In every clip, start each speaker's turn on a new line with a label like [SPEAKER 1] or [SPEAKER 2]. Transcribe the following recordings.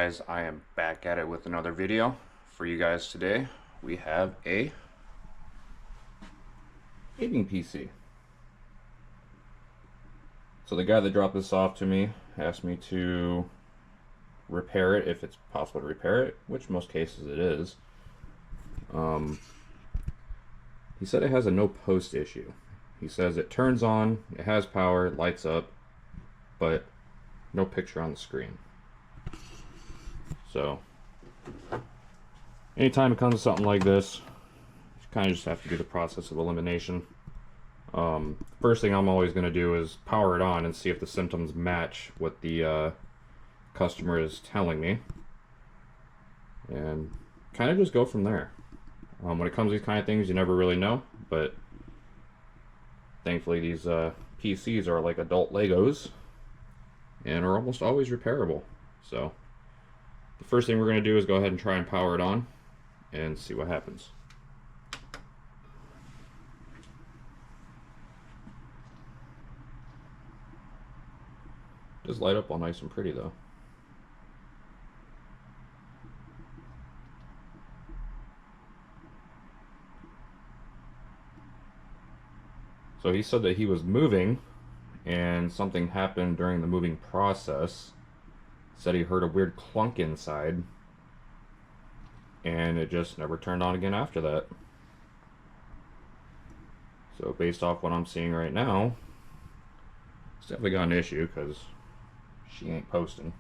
[SPEAKER 1] guys, I am back at it with another video for you guys today. We have a gaming PC. So the guy that dropped this off to me asked me to repair it if it's possible to repair it, which most cases it is. He said it has a no post issue. He says it turns on, it has power, it lights up, but no picture on the screen. So anytime it comes to something like this, you kind of just have to do the process of elimination. First thing I'm always going to do is power it on and see if the symptoms match what the customer is telling me, and kind of just go from there. When it comes to these kind of things, you never really know, but thankfully these PCs are like adult Legos and are almost always repairable. So the first thing we're going to do is go ahead and try and power it on and see what happens. It does light up all nice and pretty though. So he said that he was moving and something happened during the moving process. Said he heard a weird clunk inside and it just never turned on again after that. So based off what I'm seeing right now, it's definitely got an issue because she ain't posting.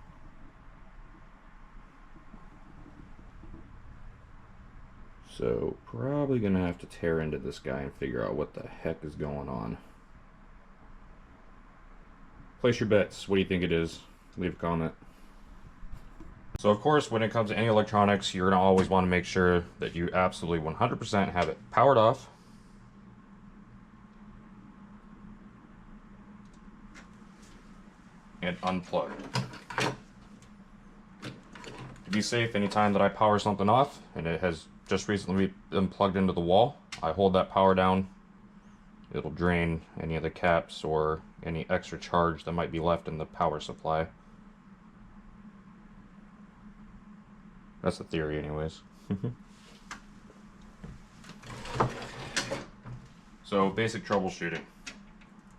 [SPEAKER 1] So probably gonna have to tear into this guy and figure out what the heck is going on. Place your bets. What do you think it is? Leave a comment. So of course, when it comes to any electronics, you're gonna always want to make sure that you absolutely 100% have it powered off. And unplugged. To be safe, anytime that I power something off and it has just recently been plugged into the wall, I hold that power down. It'll drain any of the caps or any extra charge that might be left in the power supply. That's the theory anyways. So basic troubleshooting.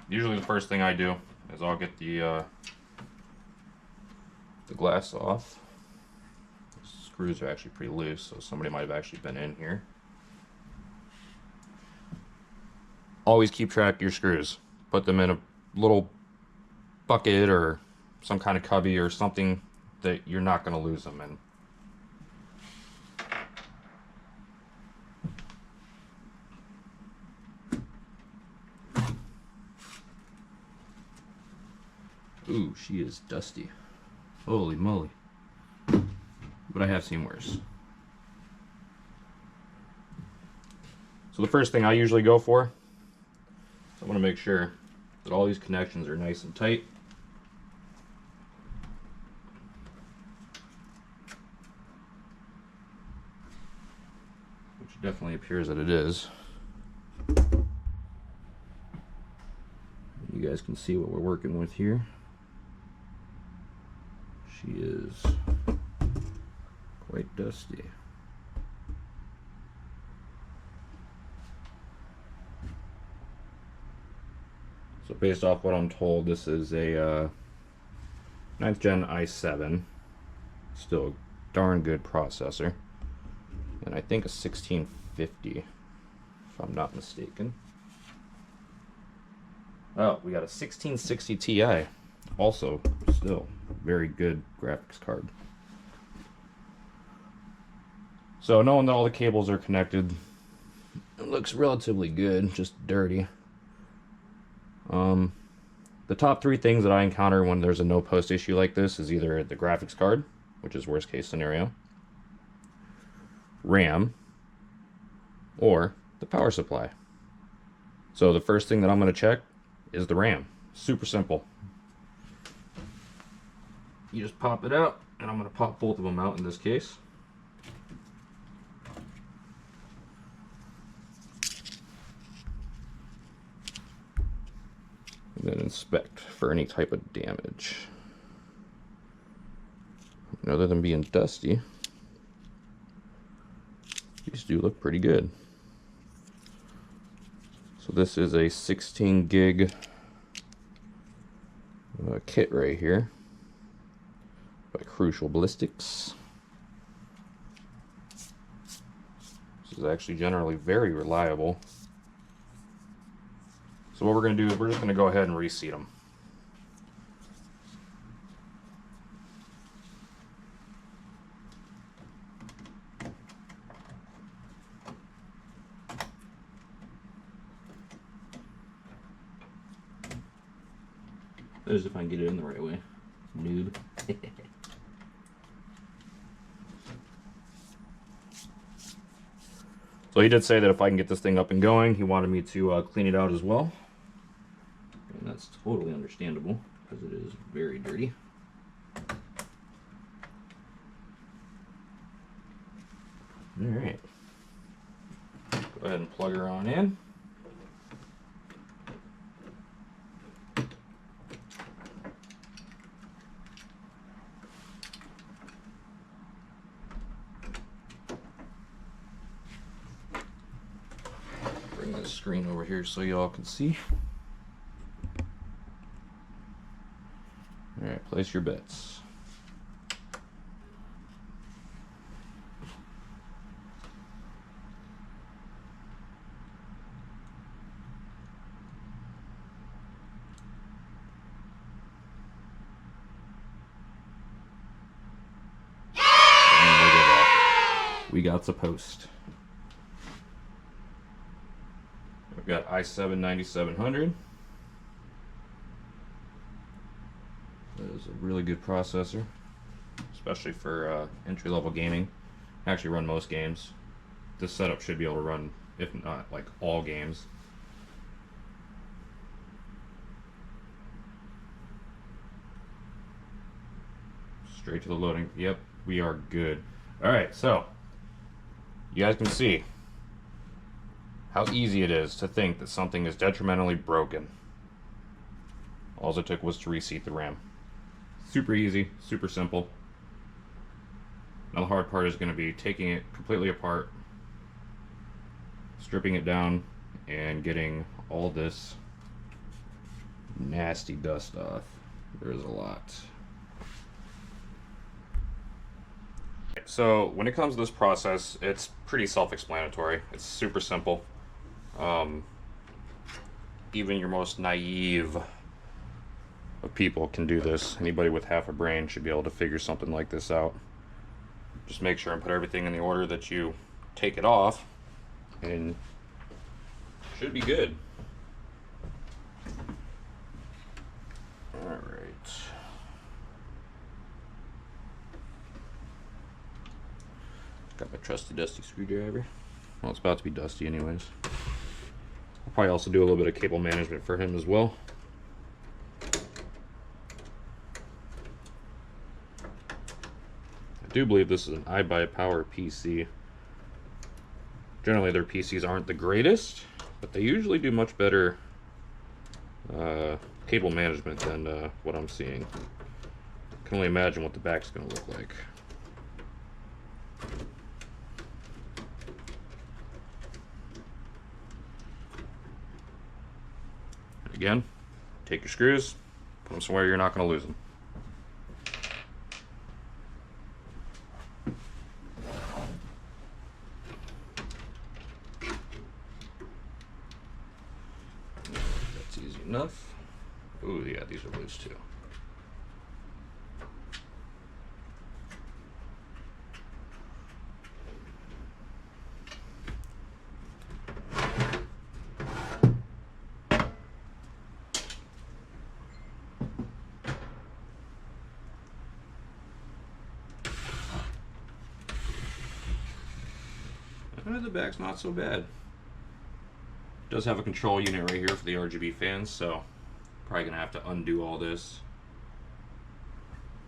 [SPEAKER 1] Usually the first thing I do is I'll get the glass off. The screws are actually pretty loose, so somebody might have actually been in here. Always keep track of your screws. Put them in a little bucket or some kind of cubby or something that you're not going to lose them in. Ooh, she is dusty. Holy moly. But I have seen worse. So the first thing I usually go for, I want to make sure that all these connections are nice and tight. Which definitely appears that it is. You guys can see what we're working with here. She is quite dusty. So based off what I'm told, this is a 9th gen i7. Still a darn good processor. And I think a 1650, if I'm not mistaken. Oh, we got a 1660 Ti. Also, still very good graphics card. So knowing that all the cables are connected, it looks relatively good, just dirty. The top three things that I encounter when there's a no post issue like this is either the graphics card, which is worst case scenario, RAM, or the power supply. So the first thing that I'm going to check is the RAM. Super simple. You just pop it out, and I'm going to pop both of them out in this case. And then inspect for any type of damage. And other than being dusty, these do look pretty good. So this is a 16 gig kit right here by Crucial Ballistics. This is actually generally very reliable. So what we're going to do is we're just going to go ahead and reseat them. That is if I can get it in the right way. Noob. So he did say that if I can get this thing up and going, he wanted me to clean it out as well. And that's totally understandable because it is very dirty. Alright. Go ahead and plug her on in. Bring this screen over here so y'all can see. Alright, place your bets. We got the post. We've got i7 9700. That is a really good processor, especially for entry-level gaming. Actually run most games. This setup should be able to run, if not like all games. Straight to the loading. Yep, we are good. Alright, so you guys can see how easy it is to think that something is detrimentally broken. All it took was to reseat the RAM. Super easy, super simple. Now the hard part is going to be taking it completely apart, stripping it down, and getting all this nasty dust off. There's a lot. So when it comes to this process, it's pretty self-explanatory. It's super simple. Even your most naive of people can do this. Anybody with half a brain should be able to figure something like this out. Just make sure and put everything in the order that you take it off, and it should be good. Alright. Got my trusty dusty screwdriver. Well, it's about to be dusty anyways. I'll probably also do a little bit of cable management for him as well. I do believe this is an iBuyPower PC. Generally their PCs aren't the greatest, but they usually do much better cable management than what I'm seeing. I can only imagine what the back's going to look like. Again, take your screws, put them somewhere you're not going to lose them. That's easy enough. Ooh, yeah, these are loose too. The back's not so bad. It does have a control unit right here for the RGB fans, so probably gonna have to undo all this.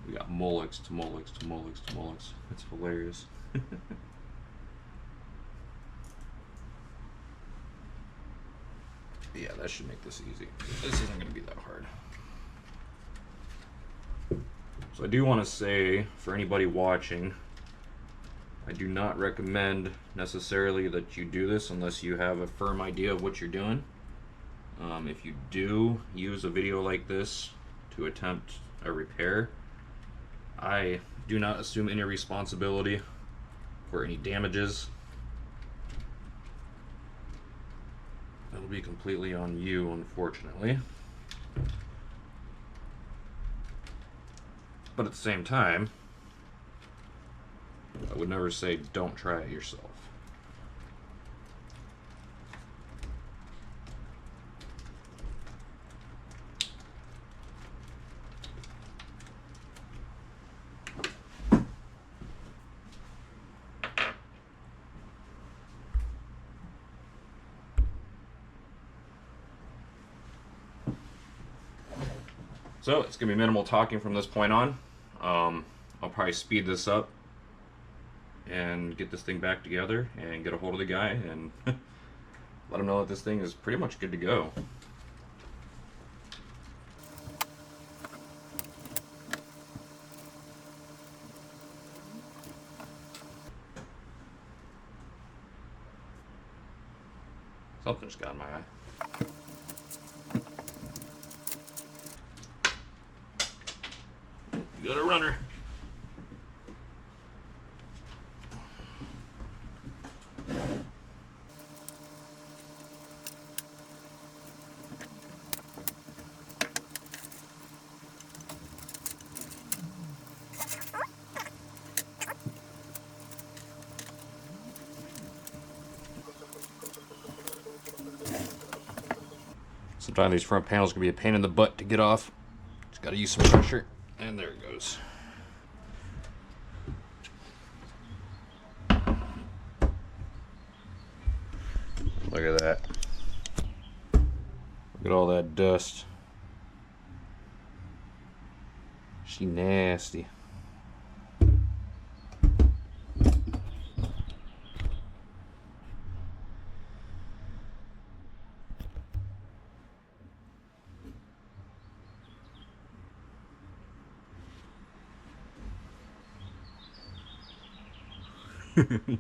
[SPEAKER 1] We got Molex to Molex to Molex to Molex. That's hilarious. Yeah, that should make this easy. This isn't gonna be that hard. So I do want to say, for anybody watching, I do not recommend necessarily that you do this unless you have a firm idea of what you're doing. If you do use a video like this to attempt a repair, I do not assume any responsibility for any damages. That'll be completely on you, unfortunately. But at the same time, I would never say don't try it yourself. So it's going to be minimal talking from this point on. I'll probably speed this up and get this thing back together and get a hold of the guy and let him know that this thing is pretty much good to go. Something just got in my eye. You got a runner. Sometimes these front panels can be a pain in the butt to get off. Just got to use some pressure, and there it goes. Look at that. Look at all that dust. She nasty.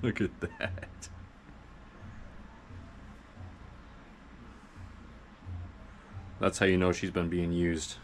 [SPEAKER 1] Look at that. That's how you know she's been being used.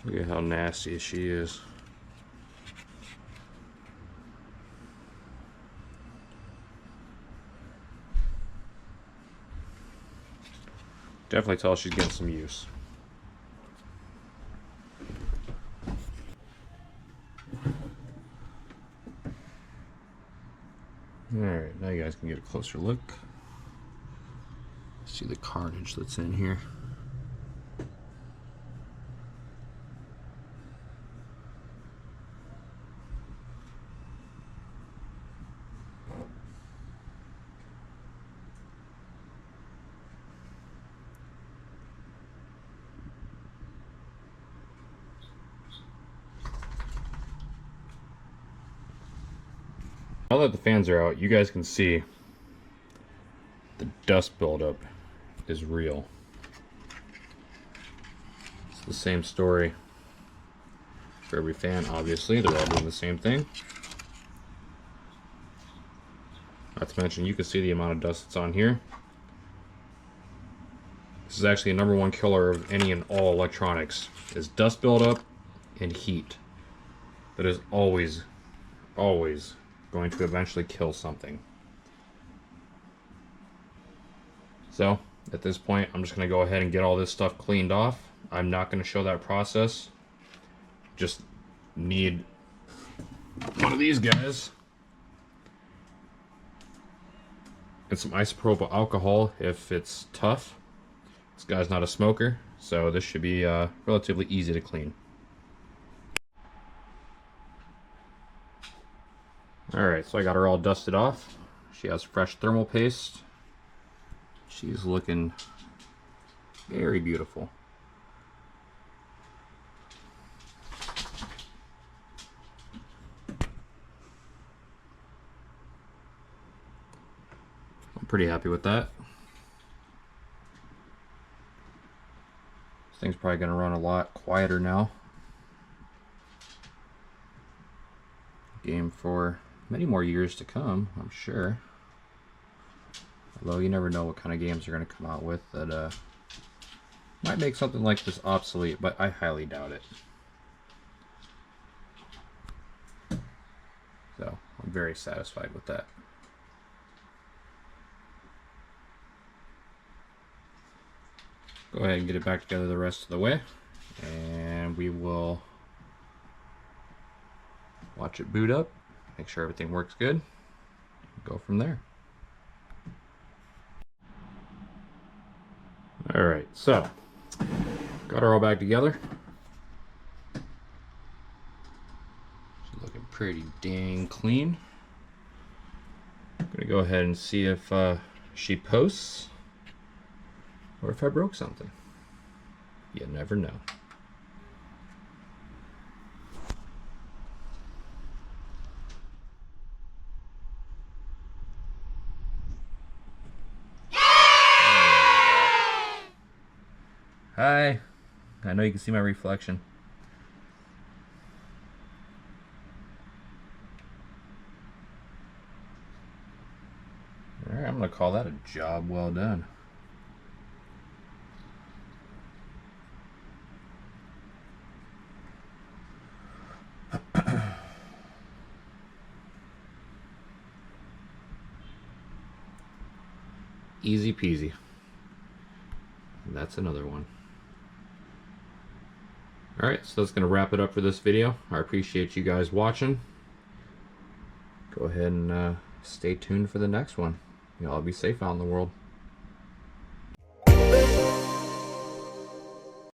[SPEAKER 1] Look at how nasty she is. Definitely tell she's getting some use. Alright, now you guys can get a closer look. See the carnage that's in here. Now that the fans are out, you guys can see the dust buildup is real. the same story for every fan, obviously. They're all doing the same thing. Not to mention, you can see the amount of dust that's on here. This is actually the #1 killer of any and all electronics, is dust buildup and heat. That is always, always going to eventually kill something. So, at this point, I'm just going to go ahead and get all this stuff cleaned off. I'm not going to show that process. Just need one of these guys and some isopropyl alcohol if it's tough. This guy's not a smoker, so this should be relatively easy to clean. Alright, so I got her all dusted off. She has fresh thermal paste. She's looking very beautiful. I'm pretty happy with that. This thing's probably going to run a lot quieter now. Game for many more years to come, I'm sure. Although you never know what kind of games they're going to come out with that might make something like this obsolete, but I highly doubt it. So I'm very satisfied with that. Go ahead and get it back together the rest of the way, and we will watch it boot up, make sure everything works good, go from there. Alright, so got her all back together. She's looking pretty dang clean. I'm gonna go ahead and see if she posts or if I broke something. You never know. Hi. I know you can see my reflection. Alright, I'm gonna call that a job well done. Easy peasy. That's another one. Alright, so that's going to wrap it up for this video. I appreciate you guys watching. Go ahead and stay tuned for the next one. Y'all be safe out in the world.